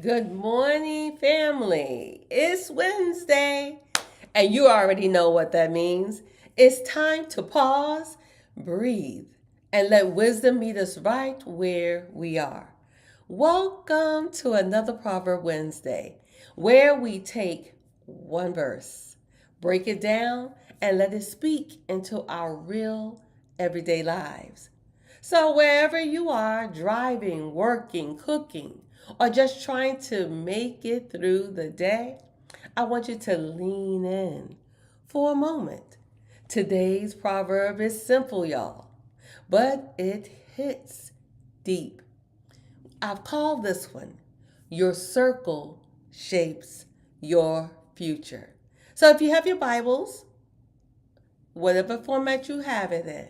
Good morning, family. It's Wednesday, and you already know what that means. It's time to pause, breathe, and let wisdom meet us right where we are. Welcome to another Proverb Wednesday, where we take one verse, break it down, and let it speak into our real everyday lives. So, wherever you are, driving, working, cooking, or just trying to make it through the day, I want you to lean in for a moment. Today's proverb is simple, y'all, but it hits deep. I've called this one, Your Circle Shapes Your Future. So, if you have your Bibles, whatever format you have it in,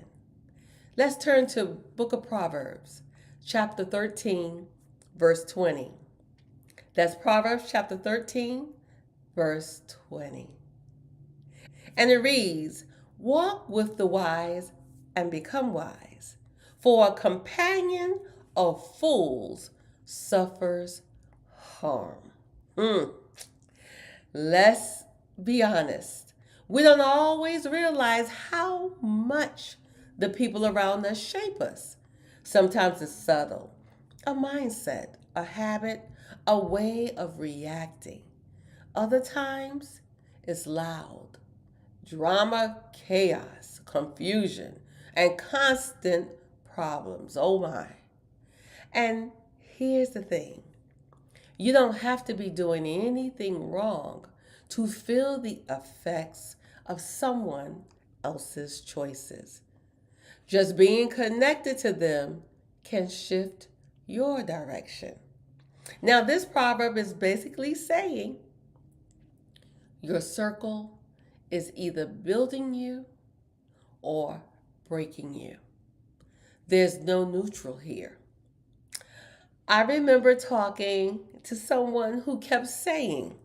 let's turn to Book of Proverbs, chapter 13, verse 20. That's Proverbs chapter 13, verse 20. And it reads, Walk with the wise and become wise, for a companion of fools suffers harm. Mm. Let's be honest. We don't always realize how much the people around us shape us. Sometimes it's subtle, a mindset, a habit, a way of reacting. Other times it's loud, drama, chaos, confusion, and constant problems. Oh my. And here's the thing, you don't have to be doing anything wrong to feel the effects of someone else's choices. Just being connected to them can shift your direction. Now, this proverb is basically saying your circle is either building you or breaking you. There's no neutral here. I remember talking to someone who kept saying,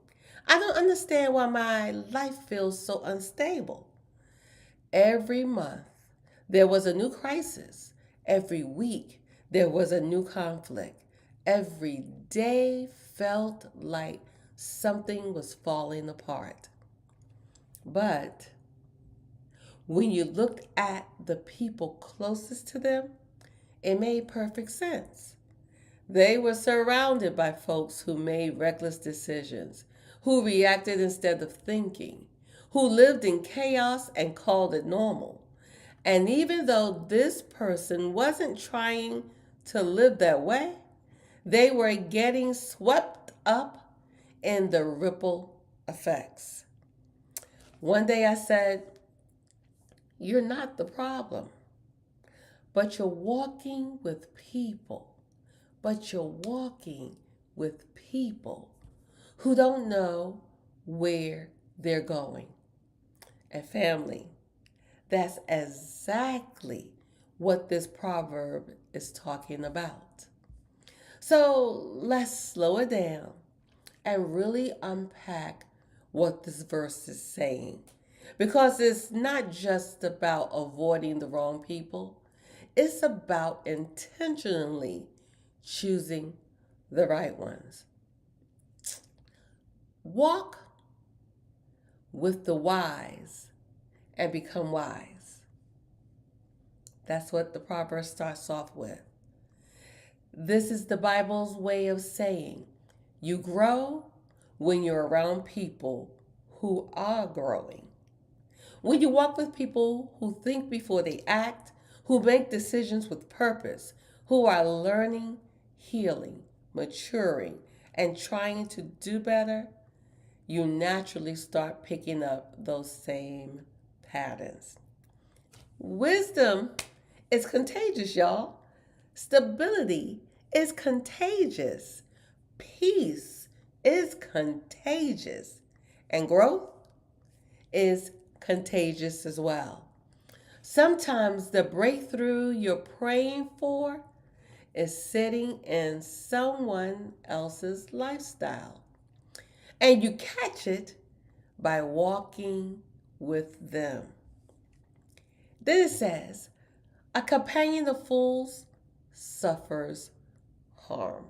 I don't understand why my life feels so unstable. Every month, there was a new crisis. Every week, there was a new conflict. Every day felt like something was falling apart. But when you looked at the people closest to them, it made perfect sense. They were surrounded by folks who made reckless decisions, who reacted instead of thinking, who lived in chaos and called it normal. And even though this person wasn't trying to live that way, they were getting swept up in the ripple effects. One day I said, You're not the problem, but you're walking with people. But you're walking with people who don't know where they're going. And family, that's exactly what this proverb is talking about. So let's slow it down and really unpack what this verse is saying. Because it's not just about avoiding the wrong people, it's about intentionally choosing the right ones. Walk with the wise and become wise. That's what the proverb starts off with. This is the Bible's way of saying you grow when you're around people who are growing. When you walk with people who think before they act, who make decisions with purpose, who are learning, healing, maturing, and trying to do better, you naturally start picking up those same patterns. Wisdom is contagious, y'all. Stability is contagious. Peace is contagious. And growth is contagious as well. Sometimes the breakthrough you're praying for is sitting in someone else's lifestyle. And you catch it by walking with them. Then it says, a companion of fools suffers harm.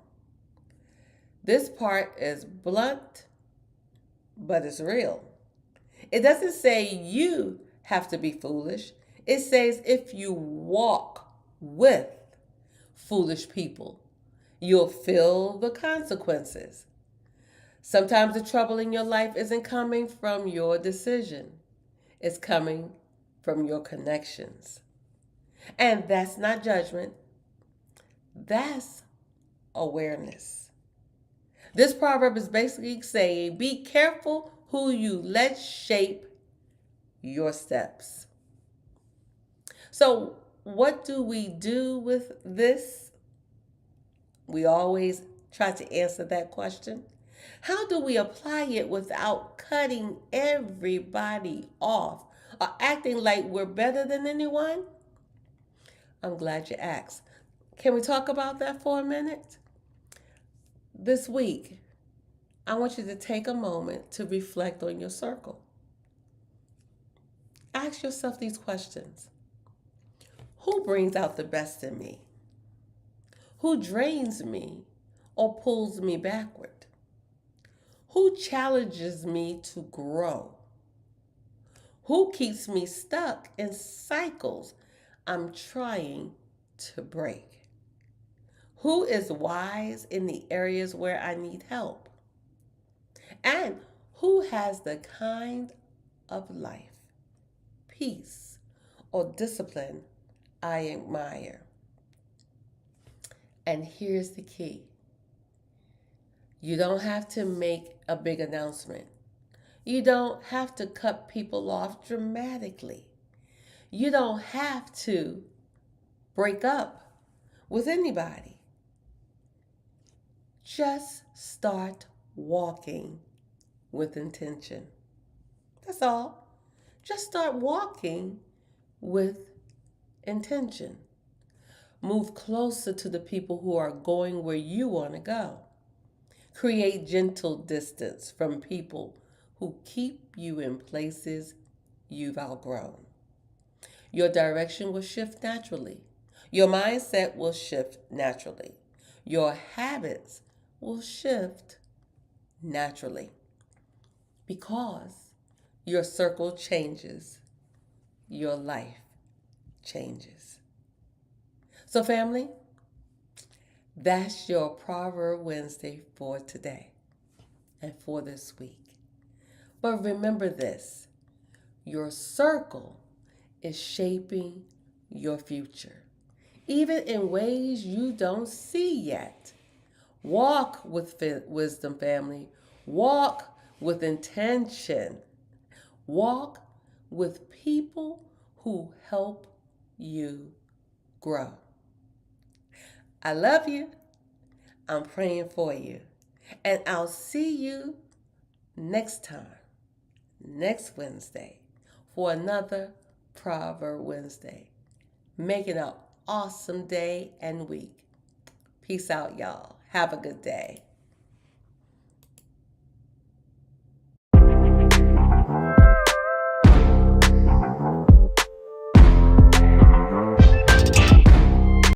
This part is blunt, but it's real. It doesn't say you have to be foolish. It says if you walk with foolish people, you'll feel the consequences. Sometimes the trouble in your life isn't coming from your decision, it's coming from your connections. And that's not judgment, that's awareness. This proverb is basically saying be careful who you let shape your steps. So, what do we do with this? We always try to answer that question. How do we apply it without cutting everybody off or acting like we're better than anyone? I'm glad you asked. Can we talk about that for a minute? This week, I want you to take a moment to reflect on your circle. Ask yourself these questions. Who brings out the best in me? Who drains me or pulls me backward? Who challenges me to grow? Who keeps me stuck in cycles I'm trying to break? Who is wise in the areas where I need help? And who has the kind of life, peace, or discipline I admire? And here's the key. You don't have to make a big announcement. You don't have to cut people off dramatically. You don't have to break up with anybody. Just start walking with intention. That's all. Just start walking with intention. Move closer to the people who are going where you want to go. Create gentle distance from people who keep you in places you've outgrown. Your direction will shift naturally. Your mindset will shift naturally. Your habits will shift naturally because your circle changes, your life changes. So, family, that's your Proverb Wednesday for today and for this week. But remember this, your circle is shaping your future, even in ways you don't see yet. Walk with wisdom, family. Walk with intention. Walk with people who help you grow. I love you. I'm praying for you. And I'll see you next time, next Wednesday, for another Proverb Wednesday. Make it an awesome day and week. Peace out, y'all. Have a good day.